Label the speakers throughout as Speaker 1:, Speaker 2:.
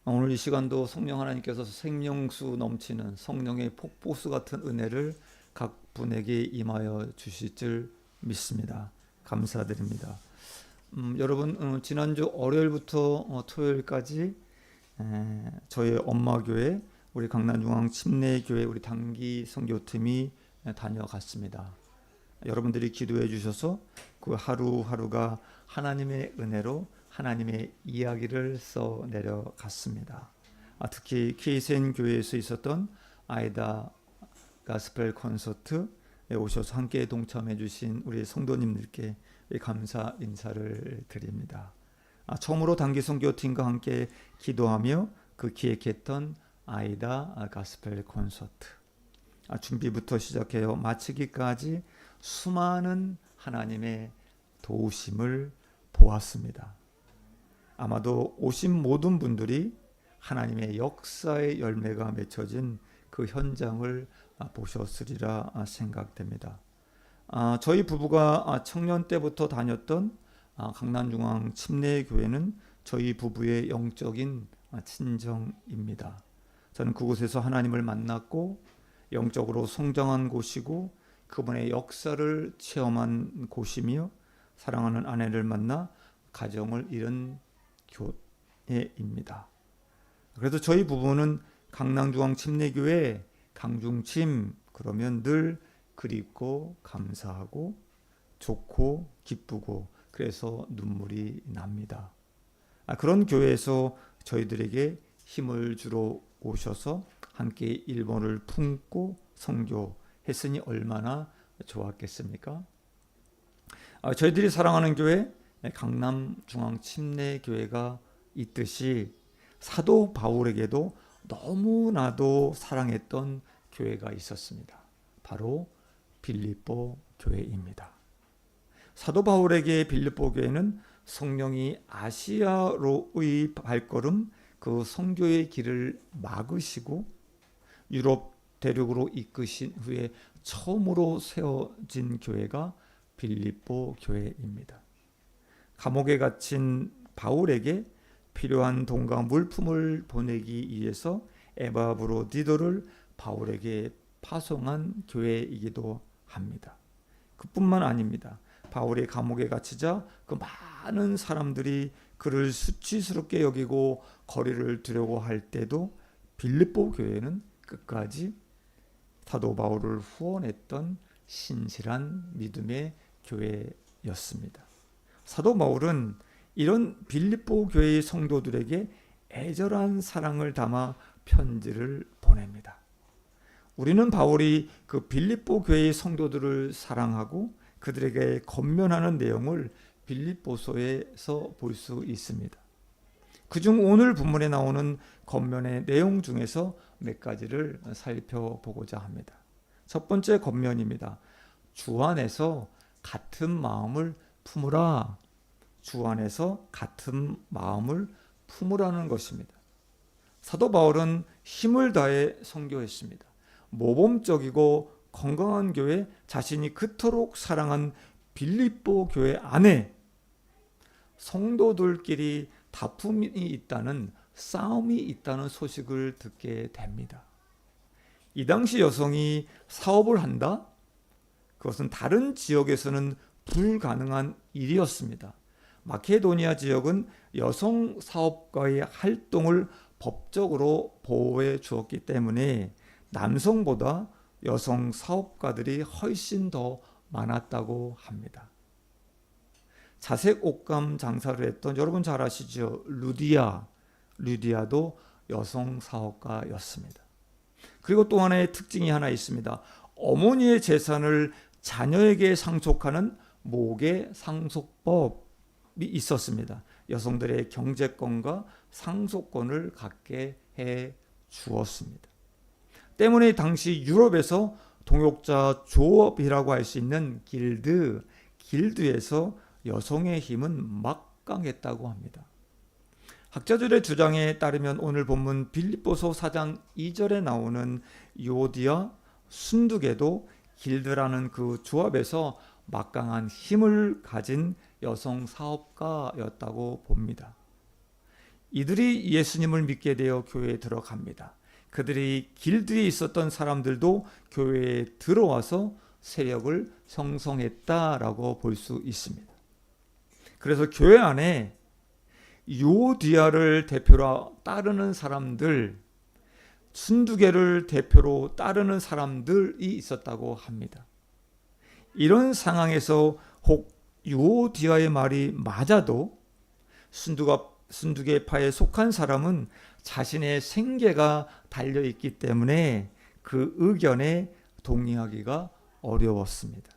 Speaker 1: 오늘 이 시간도 성령 하나님께서 생명수 넘치는 성령의 폭포수 같은 은혜를 각 분에게 임하여 주실 줄 믿습니다. 감사드립니다. 여러분, 지난주 월요일부터 토요일까지 저희 엄마교회 우리 강남중앙 침례교회 우리 단기 선교팀이 다녀갔습니다. 여러분들이 기도해 주셔서 그 하루하루가 하나님의 은혜로 하나님의 이야기를 써 내려갔습니다. 특히 케이센 교회에서 있었던 아이다 가스펠 콘서트에 오셔서 함께 동참해 주신 우리 성도님들께 감사 인사를 드립니다. 처음으로 단기 선교팀과 함께 기도하며 그 기획했던 아이다 가스펠 콘서트, 준비부터 시작해요 마치기까지 수많은 하나님의 도우심을 보았습니다. 아마도 오신 모든 분들이 하나님의 역사의 열매가 맺혀진 그 현장을 보셨으리라 생각됩니다. 저희 부부가 청년 때부터 다녔던 강남중앙 침례교회는 저희 부부의 영적인 친정입니다. 저는 그곳에서 하나님을 만났고 영적으로 성장한 곳이고 그분의 역사를 체험한 곳이며 사랑하는 아내를 만나 가정을 이룬 교회입니다. 그래서 저희 부부는 강남중앙 침례교회 강중침 그러면 늘 그립고 감사하고 좋고 기쁘고 그래서 눈물이 납니다. 그런 교회에서 저희들에게 힘을 주러 오셔서 함께 일본을 품고 선교했으니 얼마나 좋았겠습니까? 저희들이 사랑하는 교회 강남중앙침례교회가 있듯이 사도 바울에게도 너무나도 사랑했던 교회가 있었습니다. 바로 빌립보 교회입니다. 사도 바울에게 빌립보 교회는 성령이 아시아로의 발걸음 그 선교의 길을 막으시고 유럽 대륙으로 이끄신 후에 처음으로 세워진 교회가 빌립보 교회입니다. 감옥에 갇힌 바울에게 필요한 돈과 물품을 보내기 위해서 에바브로디도를 바울에게 파송한 교회이기도 합니다. 그뿐만 아닙니다. 바울이 감옥에 갇히자 그 많은 사람들이 그를 수치스럽게 여기고 거리를 두려고 할 때도 빌립보 교회는 끝까지 사도 바울을 후원했던 신실한 믿음의 교회였습니다. 사도 바울은 이런 빌립보 교회의 성도들에게 애절한 사랑을 담아 편지를 보냅니다. 우리는 바울이 그 빌립보 교회의 성도들을 사랑하고 그들에게 권면하는 내용을 빌립보서에서 볼 수 있습니다. 그중 오늘 본문에 나오는 권면의 내용 중에서 몇 가지를 살펴보고자 합니다. 첫 번째 권면입니다. 주 안에서 같은 마음을 품으라. 주 안에서 같은 마음을 품으라는 것입니다. 사도 바울은 힘을 다해 선교했습니다. 모범적이고 건강한 교회, 자신이 그토록 사랑한 빌립보 교회 안에 성도들끼리 다툼이 있다는, 싸움이 있다는 소식을 듣게 됩니다. 이 당시 여성이 사업을 한다? 그것은 다른 지역에서는 불가능한 일이었습니다. 마케도니아 지역은 여성 사업가의 활동을 법적으로 보호해 주었기 때문에 남성보다 여성 사업가들이 훨씬 더 많았다고 합니다. 자색 옷감 장사를 했던 여러분 잘 아시죠? 루디아도 여성 사업가였습니다. 그리고 또 하나의 특징이 하나 있습니다. 어머니의 재산을 자녀에게 상속하는 모계 상속법이 있었습니다. 여성들의 경제권과 상속권을 갖게 해 주었습니다. 때문에 당시 유럽에서 동역자 조업이라고 할 수 있는 길드에서 여성의 힘은 막강했다고 합니다. 학자들의 주장에 따르면 오늘 본문 빌립보서 4장 2절에 나오는 요디아 순두개도 길드라는 그 조합에서 막강한 힘을 가진 여성 사업가였다고 봅니다. 이들이 예수님을 믿게 되어 교회에 들어갑니다. 그들이 길드에 있었던 사람들도 교회에 들어와서 세력을 형성했다라고 볼 수 있습니다. 그래서 교회 안에 유오디아를 대표로 따르는 사람들, 순두계를 대표로 따르는 사람들이 있었다고 합니다. 이런 상황에서 혹 유오디아의 말이 맞아도 순두계파에 속한 사람은 자신의 생계가 달려있기 때문에 그 의견에 동의하기가 어려웠습니다.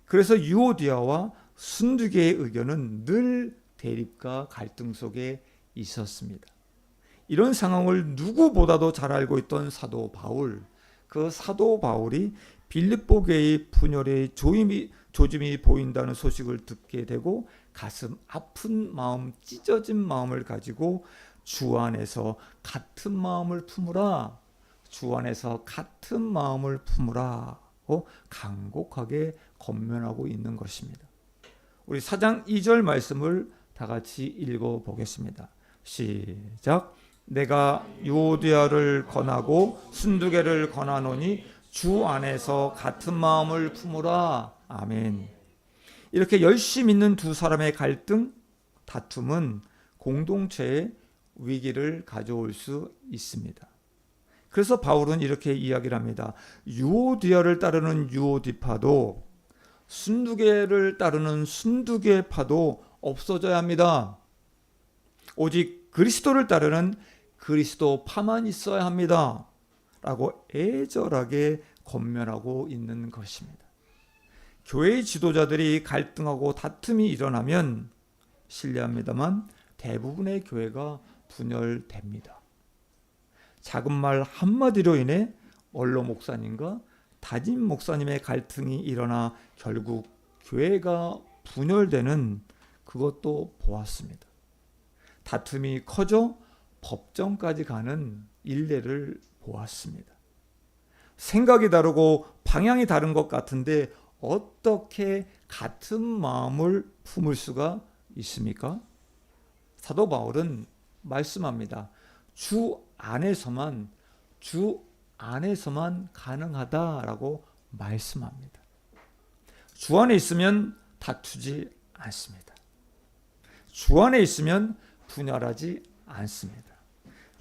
Speaker 1: 그래서 유오디아와 순두계의 의견은 늘 대립과 갈등 속에 있었습니다. 이런 상황을 누구보다도 잘 알고 있던 사도 바울, 그 사도 바울이 빌립보 교회의 분열의 조짐이 보인다는 소식을 듣게 되고 가슴 아픈 마음, 찢어진 마음을 가지고 주 안에서 같은 마음을 품으라, 주 안에서 같은 마음을 품으라고 간곡하게 권면하고 있는 것입니다. 우리 4장 2절 말씀을 다 같이 읽어보겠습니다. 시작. 내가 유오디아를 권하고 순두계를 권하노니 주 안에서 같은 마음을 품으라. 아멘. 이렇게 열심히 있는 두 사람의 갈등, 다툼은 공동체에 위기를 가져올 수 있습니다. 그래서 바울은 이렇게 이야기를 합니다. 유오디아를 따르는 유오디파도 순두계를 따르는 순두계파도 없어져야 합니다. 오직 그리스도를 따르는 그리스도파만 있어야 합니다. 라고 애절하게 권면하고 있는 것입니다. 교회의 지도자들이 갈등하고 다툼이 일어나면 실례합니다만 대부분의 교회가 분열됩니다. 작은 말 한마디로 인해 원로 목사님과 담임 목사님의 갈등이 일어나 결국 교회가 분열되는 그것도 보았습니다. 다툼이 커져 법정까지 가는 일례를 보았습니다. 생각이 다르고 방향이 다른 것 같은데 어떻게 같은 마음을 품을 수가 있습니까? 사도 바울은 말씀합니다. 주 안에서만 가능하다라고 말씀합니다. 주 안에 있으면 다투지 않습니다. 주 안에 있으면 분열하지 않습니다.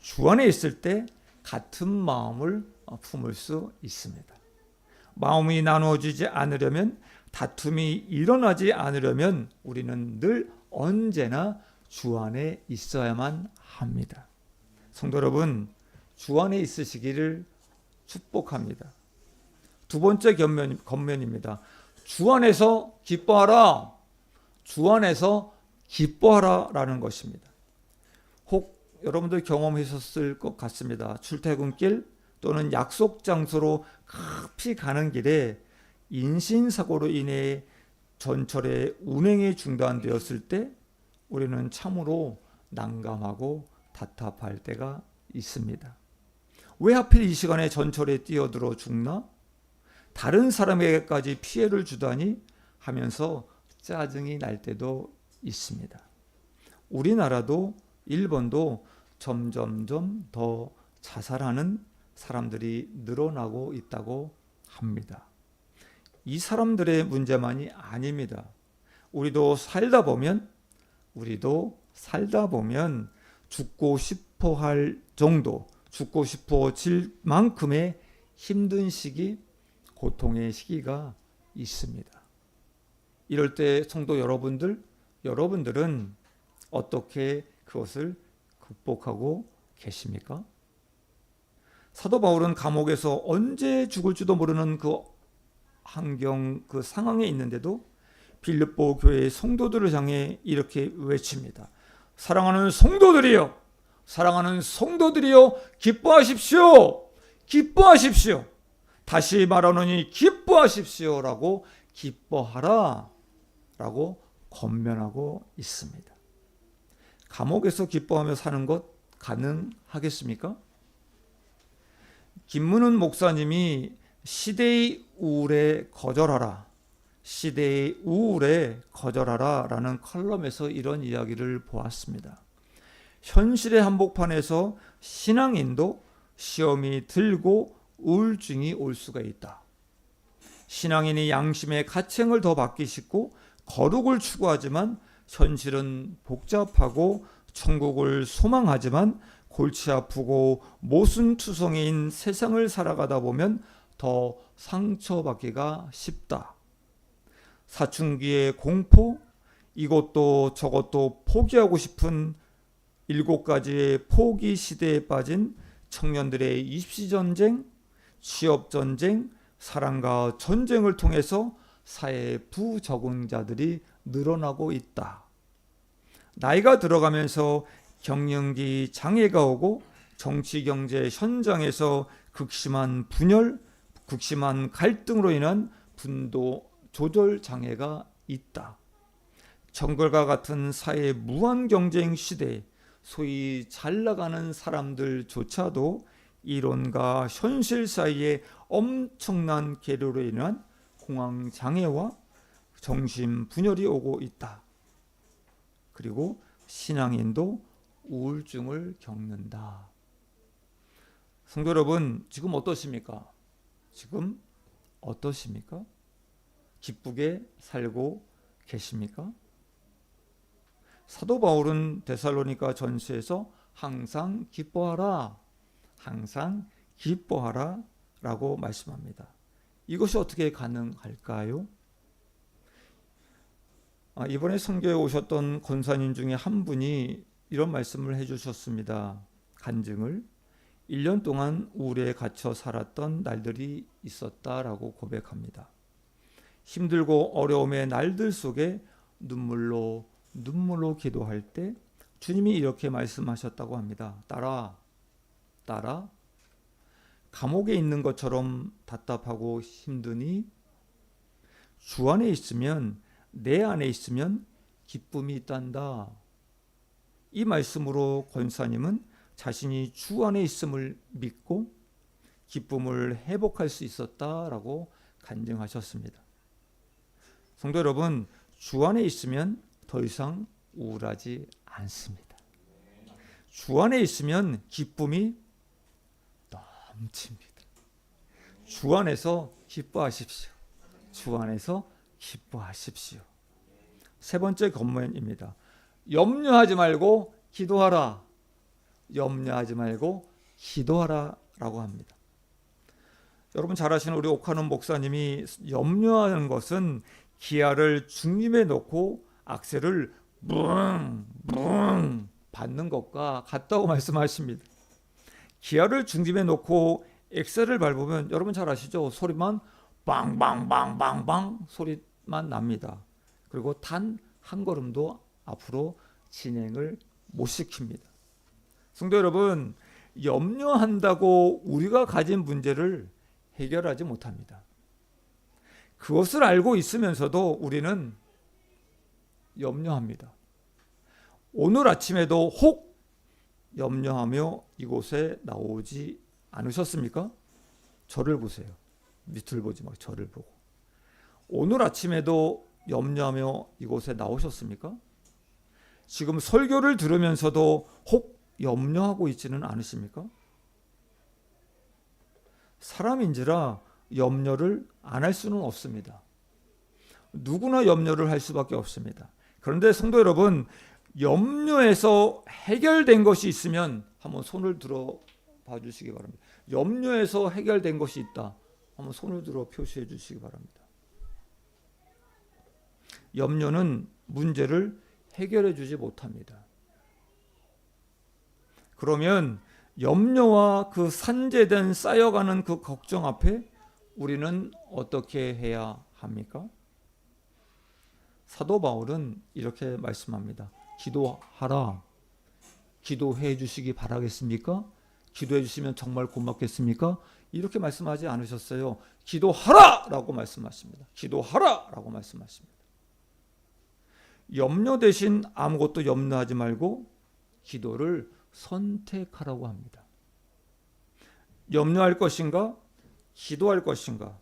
Speaker 1: 주 안에 있을 때 같은 마음을 품을 수 있습니다. 마음이 나누어지지 않으려면, 다툼이 일어나지 않으려면 우리는 늘 언제나 주 안에 있어야만 합니다. 성도 여러분, 주 안에 있으시기를 축복합니다. 두 번째 권면입니다. 주 안에서 기뻐하라. 주 안에서 기뻐하라 라는 것입니다. 혹 여러분들 경험하셨을 것 같습니다. 출퇴근길 또는 약속 장소로 급히 가는 길에 인신사고로 인해 전철의 운행이 중단되었을 때 우리는 참으로 난감하고 답답할 때가 있습니다. 왜 하필 이 시간에 전철에 뛰어들어 죽나? 다른 사람에게까지 피해를 주다니 하면서 짜증이 날 때도 있습니다. 우리나라도 일본도 점점점 더 자살하는 사람들이 늘어나고 있다고 합니다. 이 사람들의 문제만이 아닙니다. 우리도 살다 보면 죽고 싶어 할 정도, 죽고 싶어질 만큼의 힘든 시기, 고통의 시기가 있습니다. 이럴 때 성도 여러분들은 어떻게 그것을 극복하고 계십니까? 사도 바울은 감옥에서 언제 죽을지도 모르는 그 환경, 그 상황에 있는데도 빌립보 교회의 성도들을 향해 이렇게 외칩니다. 사랑하는 성도들이여, 기뻐하십시오. 기뻐하십시오. 다시 말하노니 기뻐하십시오라고, 기뻐하라 라고 권면하고 있습니다. 감옥에서 기뻐하며 사는 것 가능하겠습니까? 김문훈 목사님이 시대의 우울에 거절하라 라는 컬럼에서 이런 이야기를 보았습니다. 현실의 한복판에서 신앙인도 시험이 들고 우울증이 올 수가 있다. 신앙인이 양심의 가책을 더 받기 쉽고 거룩을 추구하지만 현실은 복잡하고 천국을 소망하지만 골치 아프고 모순투성이인 세상을 살아가다 보면 더 상처받기가 쉽다. 사춘기의 공포, 이것도 저것도 포기하고 싶은 7가지의 포기 시대에 빠진 청년들의 입시전쟁, 취업전쟁, 사랑과 전쟁을 통해서 사회 부적응자들이 늘어나고 있다. 나이가 들어가면서 경영기 장애가 오고 정치 경제 현장에서 극심한 분열, 극심한 갈등으로 인한 분도 조절 장애가 있다. 정글과 같은 사회 무한 경쟁 시대에 소위 잘 나가는 사람들조차도 이론과 현실 사이에 엄청난 괴로로 인한 공황 장애와 정신 분열이 오고 있다. 그리고 신앙인도 우울증을 겪는다. 성도 여러분, 지금 어떠십니까? 지금 어떠십니까? 기쁘게 살고 계십니까? 사도 바울은 데살로니가 전서에서 항상 기뻐하라, 항상 기뻐하라 라고 말씀합니다. 이것이 어떻게 가능할까요? 이번에 선교에 오셨던 권사님 중에 한 분이 이런 말씀을 해주셨습니다. 간증을 1년 동안 우울에 갇혀 살았던 날들이 있었다라고 고백합니다. 힘들고 어려움의 날들 속에 눈물로 기도할 때 주님이 이렇게 말씀하셨다고 합니다. 딸아, 감옥에 있는 것처럼 답답하고 힘드니 주 안에 있으면, 내 안에 있으면 기쁨이 있단다. 이 말씀으로 권사님은 자신이 주 안에 있음을 믿고 기쁨을 회복할 수 있었다라고 간증하셨습니다. 성도 여러분, 주 안에 있으면 더 이상 우울하지 않습니다. 주 안에 있으면 기쁨이 넘칩니다. 주 안에서 기뻐하십시오. 주 안에서 기뻐하십시오. 세 번째 권면입니다. 염려하지 말고 기도하라. 염려하지 말고 기도하라 라고 합니다. 여러분 잘 아시는 우리 옥하는 목사님이 염려하는 것은 기아를 중림에 놓고 악셀을 뭉 받는 것과 같다고 말씀하십니다. 기아를 중심에 놓고 엑셀을 밟으면 여러분 잘 아시죠? 소리만 빵빵빵빵빵 소리만 납니다. 그리고 단 한 걸음도 앞으로 진행을 못 시킵니다. 성도 여러분, 염려한다고 우리가 가진 문제를 해결하지 못합니다. 그것을 알고 있으면서도 우리는 염려합니다. 오늘 아침에도 혹 염려하며 이곳에 나오지 않으셨습니까? 저를 보세요. 밑을 보지 말고 저를 보고. 오늘 아침에도 염려하며 이곳에 나오셨습니까? 지금 설교를 들으면서도 혹 염려하고 있지는 않으십니까? 사람인지라 염려를 안 할 수는 없습니다. 누구나 염려를 할 수밖에 없습니다. 그런데 성도 여러분, 염려에서 해결된 것이 있으면 한번 손을 들어 봐 주시기 바랍니다. 염려에서 해결된 것이 있다. 한번 손을 들어 표시해 주시기 바랍니다. 염려는 문제를 해결해 주지 못합니다. 그러면 염려와 그 산재된 쌓여가는 그 걱정 앞에 우리는 어떻게 해야 합니까? 사도 바울은 이렇게 말씀합니다. 기도하라. 기도해 주시기 바라겠습니까? 기도해 주시면 정말 고맙겠습니까? 이렇게 말씀하지 않으셨어요. 기도하라! 라고 말씀하십니다. 기도하라! 라고 말씀하십니다. 염려 대신 아무것도 염려하지 말고 기도를 선택하라고 합니다. 염려할 것인가? 기도할 것인가?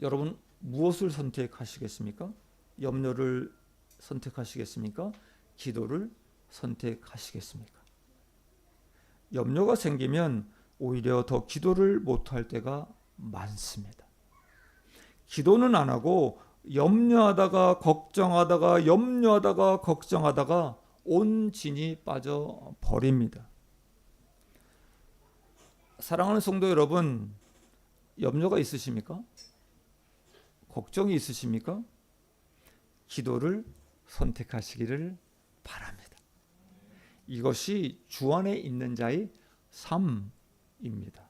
Speaker 1: 여러분 무엇을 선택하시겠습니까? 염려를 선택하시겠습니까? 기도를 선택하시겠습니까? 염려가 생기면 오히려 더 기도를 못할 때가 많습니다. 기도는 안 하고 염려하다가 걱정하다가 온 진이 빠져 버립니다. 사랑하는 성도 여러분, 염려가 있으십니까? 걱정이 있으십니까? 기도를 선택하시기를 바랍니다. 이것이 주 안에 있는 자의 삶입니다.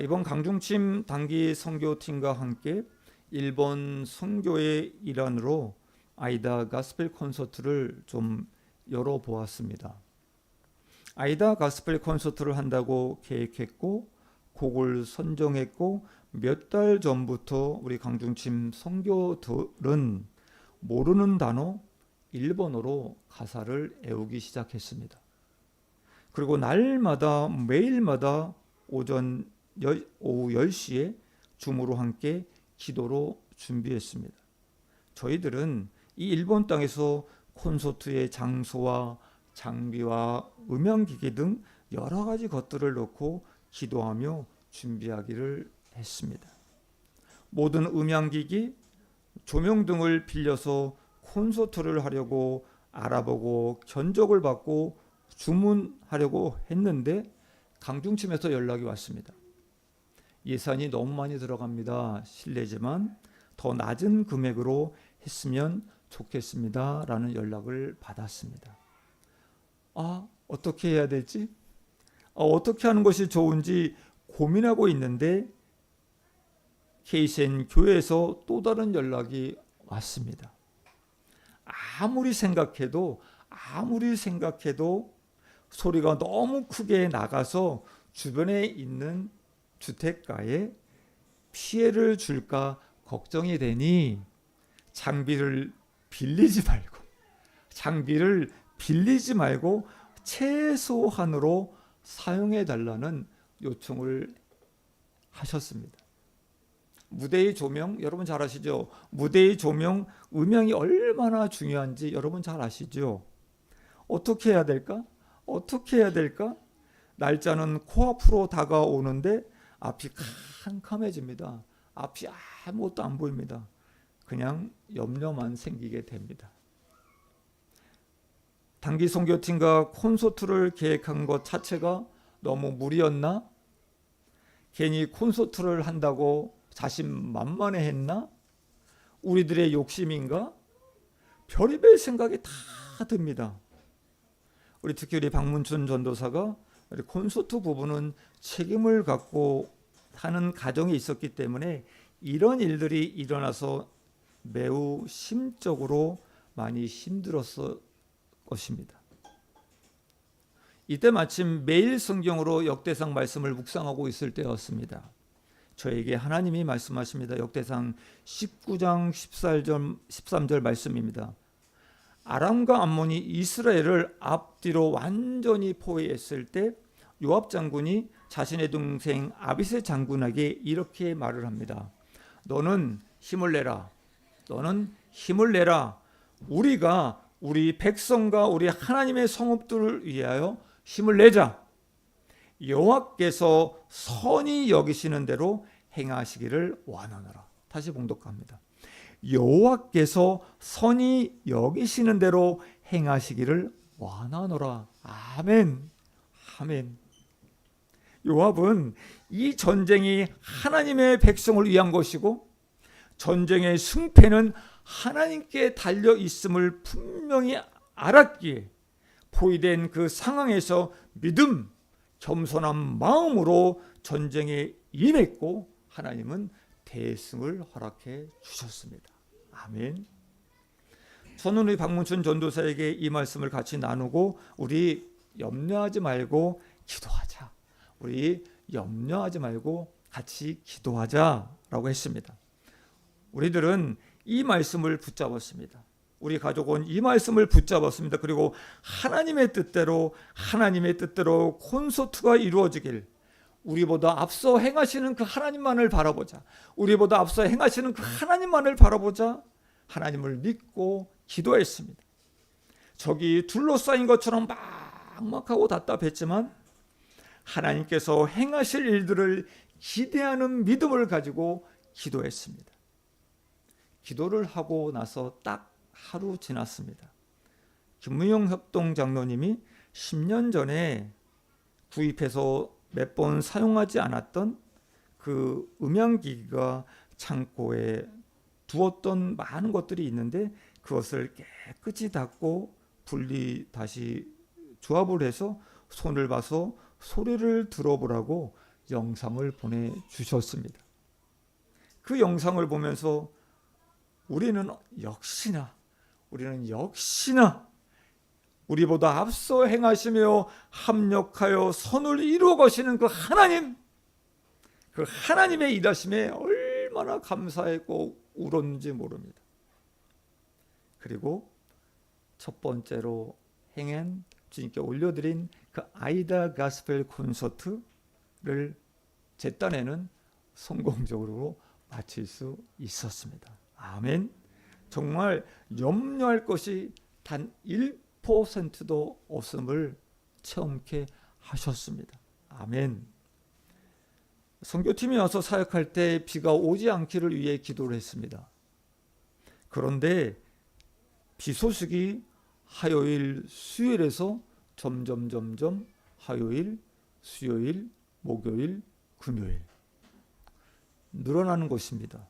Speaker 1: 이번 강중침 단기 선교팀과 함께 일본 선교의 일환으로 아이다 가스펠 콘서트를 좀 열어보았습니다. 아이다 가스펠 콘서트를 한다고 계획했고 곡을 선정했고 몇 달 전부터 우리 강중침 선교들은 모르는 단어 일본어로 가사를 외우기 시작했습니다. 그리고 날마다 매일마다 오후 10시에 줌으로 함께 기도로 준비했습니다. 저희들은 이 일본 땅에서 콘서트의 장소와 장비와 음향기기 등 여러 가지 것들을 놓고 기도하며 준비하기를 했습니다. 모든 음향기기, 조명 등을 빌려서 콘서트를 하려고 알아보고 견적을 받고 주문하려고 했는데 강중침에서 연락이 왔습니다. 예산이 너무 많이 들어갑니다. 실례지만 더 낮은 금액으로 했으면 좋겠습니다. 라는 연락을 받았습니다. 어떻게 해야 될지, 어떻게 하는 것이 좋은지 고민하고 있는데 케이센 교회에서 또 다른 연락이 왔습니다. 아무리 생각해도 소리가 너무 크게 나가서 주변에 있는 주택가에 피해를 줄까 걱정이 되니 장비를 빌리지 말고 최소한으로 사용해 달라는 요청을 하셨습니다. 무대의 조명, 여러분 잘 아시죠? 무대의 조명, 음향이 얼마나 중요한지 여러분 잘 아시죠? 어떻게 해야 될까? 날짜는 코앞으로 다가오는데 앞이 캄캄해집니다. 앞이 아무것도 안 보입니다. 그냥 염려만 생기게 됩니다. 단기 선교팀과 콘서트를 계획한 것 자체가 너무 무리였나? 괜히 콘서트를 한다고 자신만만해했나? 우리들의 욕심인가? 별의별 생각이 다 듭니다. 특히 우리 박문춘 전도사가 우리 콘서트 부분은 책임을 갖고 하는 가정이 있었기 때문에 이런 일들이 일어나서 매우 심적으로 많이 힘들었을 것입니다. 이때 마침 매일 성경으로 역대상 말씀을 묵상하고 있을 때였습니다. 저에게 하나님이 말씀하십니다. 역대상 19장 13절 말씀입니다. 아람과 암몬이 이스라엘을 앞뒤로 완전히 포위했을 때 요압 장군이 자신의 동생 아비새 장군에게 이렇게 말을 합니다. 너는 힘을 내라. 우리가 우리 백성과 우리 하나님의 성읍들을 위하여 힘을 내자. 여호와께서 선히 여기시는 대로 행하시기를 원하노라. 다시 봉독합니다. 여호와께서 선히 여기시는 대로 행하시기를 원하노라. 아멘. 요압은 이 전쟁이 하나님의 백성을 위한 것이고 전쟁의 승패는 하나님께 달려 있음을 분명히 알았기에 포위된 그 상황에서 믿음, 겸손한 마음으로 전쟁에 임했고 하나님은 대승을 허락해 주셨습니다. 아멘. 저는 우리 박문춘 전도사에게 이 말씀을 같이 나누고 우리 염려하지 말고 기도하자. 같이 기도하자라고 했습니다. 우리들은 이 말씀을 붙잡았습니다. 우리 가족은 이 말씀을 붙잡았습니다. 그리고 하나님의 뜻대로 콘서트가 이루어지길 우리보다 앞서 행하시는 그 하나님만을 바라보자. 하나님을 믿고 기도했습니다. 적이 둘러싸인 것처럼 막막하고 답답했지만 하나님께서 행하실 일들을 기대하는 믿음을 가지고 기도했습니다. 기도를 하고 나서 딱 하루 지났습니다. 김무영 협동 장로님이 10년 전에 구입해서 몇 번 사용하지 않았던 그 음향기기가 창고에 두었던 많은 것들이 있는데 그것을 깨끗이 닦고 분리 다시 조합을 해서 손을 봐서 소리를 들어보라고 영상을 보내주셨습니다. 그 영상을 보면서 우리는 역시나 우리보다 앞서 행하시며 합력하여 선을 이루어 가시는 그 하나님의 일하심에 얼마나 감사했고 울었는지 모릅니다. 그리고 첫 번째로 행한 주님께 올려드린 그 아이다 가스펠 콘서트를 제 딴에는 성공적으로 마칠 수 있었습니다. 아멘. 정말 염려할 것이 단 1%도 없음을 체험케 하셨습니다. 아멘. 선교팀이 와서 사역할 때 비가 오지 않기를 위해 기도를 했습니다. 그런데 비 소식이 화요일, 수요일에서 점점 화요일, 수요일, 목요일, 금요일 늘어나는 것입니다.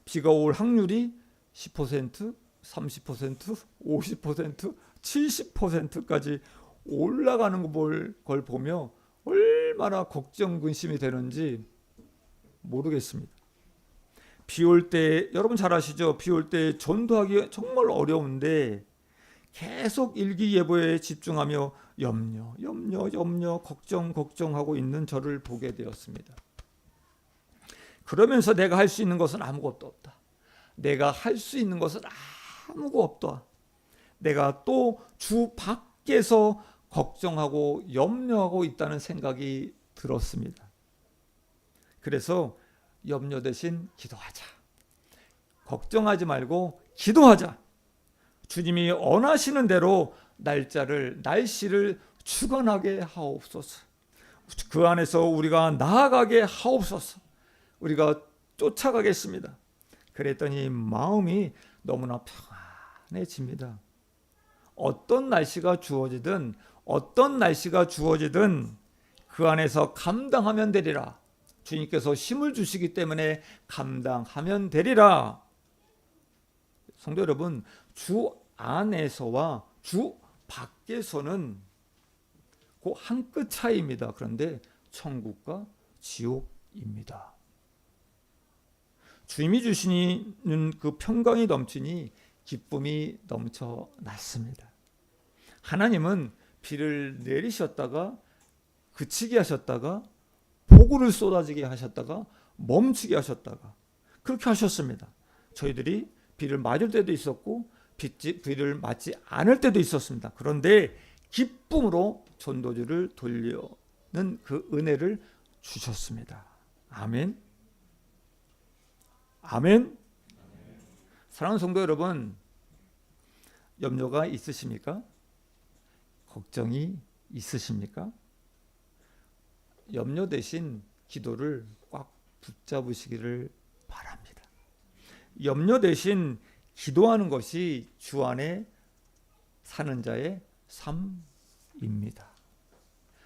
Speaker 1: 비가 올 확률이 10%, 30%, 50%, 70%까지 올라가는 걸 보며 얼마나 걱정 근심이 되는지 모르겠습니다. 비 올 때 여러분 잘 아시죠? 비 올 때 전도하기 정말 어려운데 계속 일기예보에 집중하며 염려, 걱정하고 있는 저를 보게 되었습니다. 그러면서 내가 할 수 있는 것은 아무것도 없다. 내가 할 수 있는 것은 아무것도 없다. 내가 또 주 밖에서 걱정하고 염려하고 있다는 생각이 들었습니다. 그래서 염려 대신 기도하자. 걱정하지 말고 기도하자. 주님이 원하시는 대로 날씨를 주관하게 하옵소서. 그 안에서 우리가 나아가게 하옵소서. 우리가 쫓아가겠습니다. 그랬더니 마음이 너무나 평안해집니다. 어떤 날씨가 주어지든 그 안에서 감당하면 되리라. 주님께서 힘을 주시기 때문에 감당하면 되리라. 성도 여러분, 주 안에서와 주 밖에서는 그 한 끗 차이입니다. 그런데 천국과 지옥입니다. 주님이 주시는 그 평강이 넘치니 기쁨이 넘쳐났습니다. 하나님은 비를 내리셨다가 그치게 하셨다가 폭우를 쏟아지게 하셨다가 멈추게 하셨다가 그렇게 하셨습니다. 저희들이 비를 맞을 때도 있었고 비를 맞지 않을 때도 있었습니다. 그런데 기쁨으로 전도지를 돌려는 그 은혜를 주셨습니다. 아멘. 아멘. 사랑하는 성도 여러분, 염려가 있으십니까? 걱정이 있으십니까? 염려 대신 기도를 꽉 붙잡으시기를 바랍니다. 염려 대신 기도하는 것이 주 안에 사는 자의 삶입니다.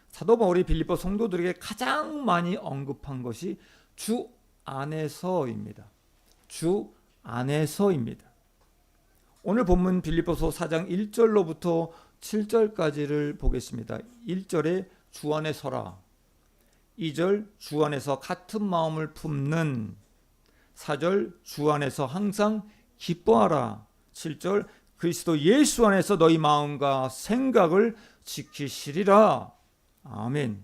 Speaker 1: 사도 바울이 빌립보 성도들에게 가장 많이 언급한 것이 주 안에서입니다. 주 안에서입니다. 오늘 본문 빌립보서 4장 1절로부터 7절까지를 보겠습니다. 1절에 주 안에 서라. 2절 주 안에서 같은 마음을 품는. 4절 주 안에서 항상 기뻐하라. 7절 그리스도 예수 안에서 너희 마음과 생각을 지키시리라. 아멘.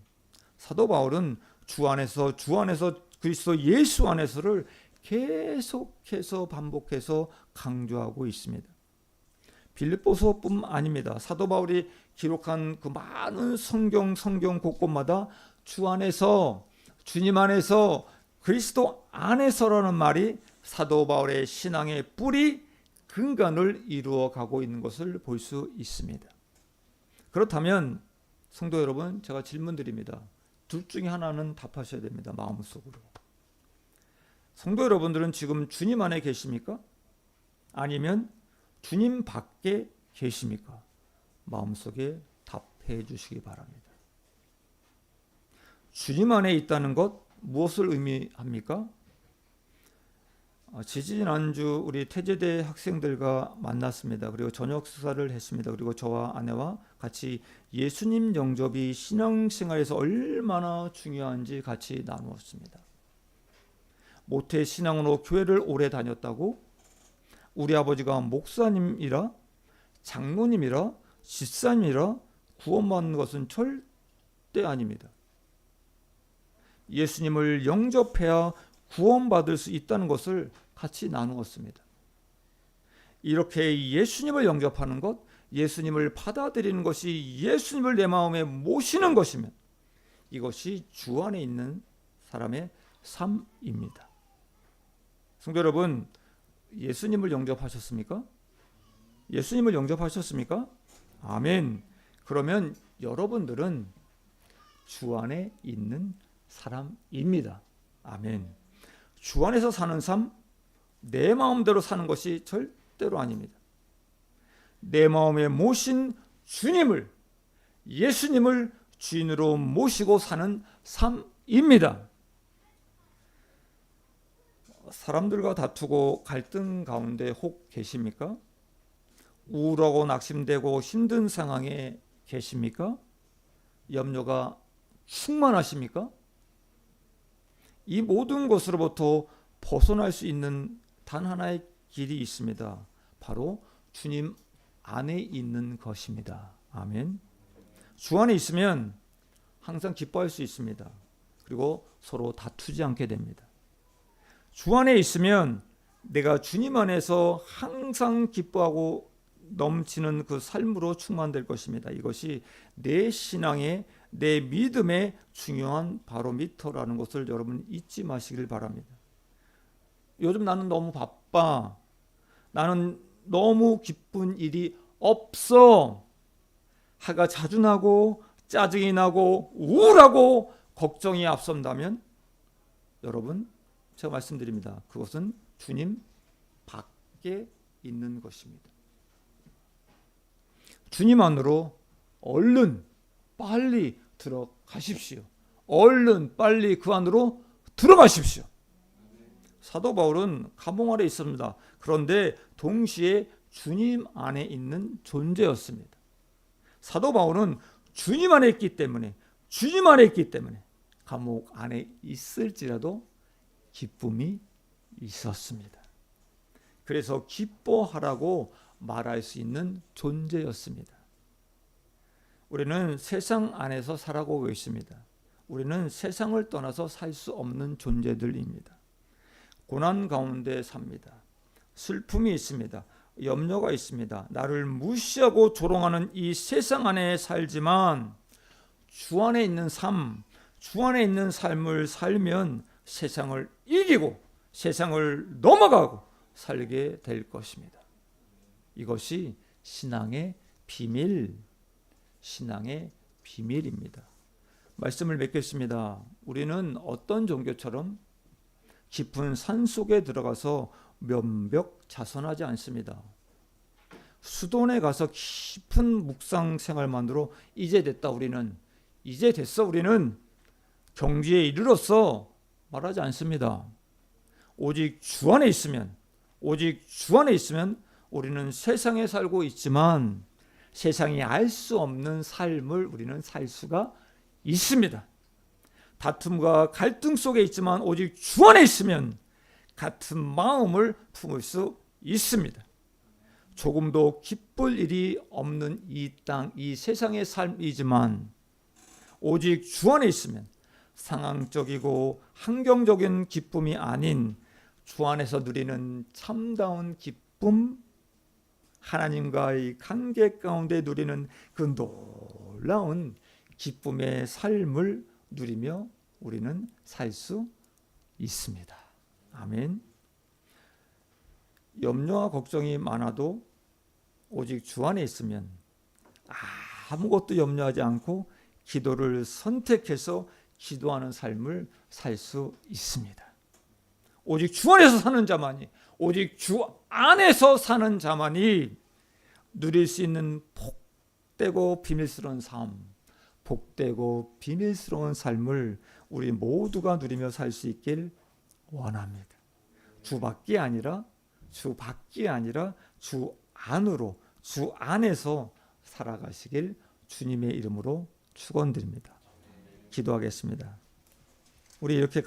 Speaker 1: 사도 바울은 주 안에서 그리스도 예수 안에서를 계속해서 반복해서 강조하고 있습니다. 빌립보서뿐 아닙니다. 사도 바울이 기록한 그 많은 성경 곳곳마다 주 안에서, 주님 안에서, 그리스도 안에서라는 말이 사도 바울의 신앙의 뿌리 근간을 이루어 가고 있는 것을 볼 수 있습니다. 그렇다면 성도 여러분, 제가 질문 드립니다. 둘 중에 하나는 답하셔야 됩니다. 마음속으로. 성도 여러분들은 지금 주님 안에 계십니까? 아니면 주님 밖에 계십니까? 마음속에 답해 주시기 바랍니다. 주님 안에 있다는 것 무엇을 의미합니까? 지지난주 우리 태제대 학생들과 만났습니다. 그리고 저녁 식사를 했습니다. 그리고 저와 아내와 같이 예수님 영접이 신앙생활에서 얼마나 중요한지 같이 나누었습니다. 모태 신앙으로 교회를 오래 다녔다고 우리 아버지가 목사님이라 장로님이라 집사님이라 구원받는 것은 절대 아닙니다. 예수님을 영접해야 구원받을 수 있다는 것을 같이 나누었습니다. 이렇게 예수님을 영접하는 것, 예수님을 받아들이는 것이 예수님을 내 마음에 모시는 것이면 이것이 주 안에 있는 사람의 삶입니다. 성도 여러분, 예수님을 영접하셨습니까? 예수님을 영접하셨습니까? 아멘. 그러면 여러분들은 주 안에 있는 사람입니다. 아멘. 주 안에서 사는 삶, 내 마음대로 사는 것이 절대로 아닙니다. 내 마음에 모신 주님을, 예수님을 주인으로 모시고 사는 삶입니다. 사람들과 다투고 갈등 가운데 혹 계십니까? 우울하고 낙심되고 힘든 상황에 계십니까? 염려가 충만하십니까? 이 모든 것으로부터 벗어날 수 있는 단 하나의 길이 있습니다. 바로 주님 안에 있는 것입니다. 아멘. 주 안에 있으면 항상 기뻐할 수 있습니다. 그리고 서로 다투지 않게 됩니다. 주 안에 있으면 내가 주님 안에서 항상 기뻐하고 넘치는 그 삶으로 충만될 것입니다. 이것이 내 신앙의, 내 믿음의 중요한 바로미터라는 것을 여러분 잊지 마시길 바랍니다. 요즘 나는 너무 바빠. 나는 너무 기쁜 일이 없어. 화가 자주 나고 짜증이 나고 우울하고 걱정이 앞선다면 여러분, 제가 말씀드립니다. 그것은 주님 밖에 있는 것입니다. 주님 안으로 얼른 빨리 들어가십시오. 얼른 빨리 그 안으로 들어가십시오. 사도 바울은 감옥 아래 있습니다. 그런데 동시에 주님 안에 있는 존재였습니다. 사도 바울은 주님 안에 있기 때문에 감옥 안에 있을지라도 기쁨이 있었습니다. 그래서 기뻐하라고 말할 수 있는 존재였습니다. 우리는 세상 안에서 살아가고 있습니다. 우리는 세상을 떠나서 살 수 없는 존재들입니다. 고난 가운데 삽니다. 슬픔이 있습니다. 염려가 있습니다. 나를 무시하고 조롱하는 이 세상 안에 살지만 주 안에 있는 삶, 주 안에 있는 삶을 살면 세상을 이기고 세상을 넘어가고 살게 될 것입니다. 이것이 신앙의 비밀입니다. 말씀을 맺겠습니다. 우리는 어떤 종교처럼 깊은 산 속에 들어가서 면벽자선하지 않습니다. 수돈에 가서 깊은 묵상 생활만으로 이제 됐다 우리는 경지에 이르렀어 말하지 않습니다. 오직 주 안에 있으면 우리는 세상에 살고 있지만 세상이 알 수 없는 삶을 우리는 살 수가 있습니다. 다툼과 갈등 속에 있지만 오직 주 안에 있으면 같은 마음을 품을 수 있습니다. 조금도 기쁠 일이 없는 이 땅, 이 세상의 삶이지만 오직 주 안에 있으면 상황적이고 환경적인 기쁨이 아닌 주 안에서 누리는 참다운 기쁨, 하나님과의 관계 가운데 누리는 그 놀라운 기쁨의 삶을 누리며 우리는 살 수 있습니다. 아멘. 염려와 걱정이 많아도 오직 주 안에 있으면 아무것도 염려하지 않고 기도를 선택해서 기도하는 삶을 살 수 있습니다. 오직 주 안에서 사는 자만이, 오직 주 안에서 사는 자만이 누릴 수 있는 복되고 비밀스러운 삶, 복되고 비밀스러운 삶을 우리 모두가 누리며 살 수 있길 원합니다. 주 밖이 아니라 주 안으로, 주 안에서 살아가시길 주님의 이름으로 축원드립니다. 기도하겠습니다. 우리 이렇게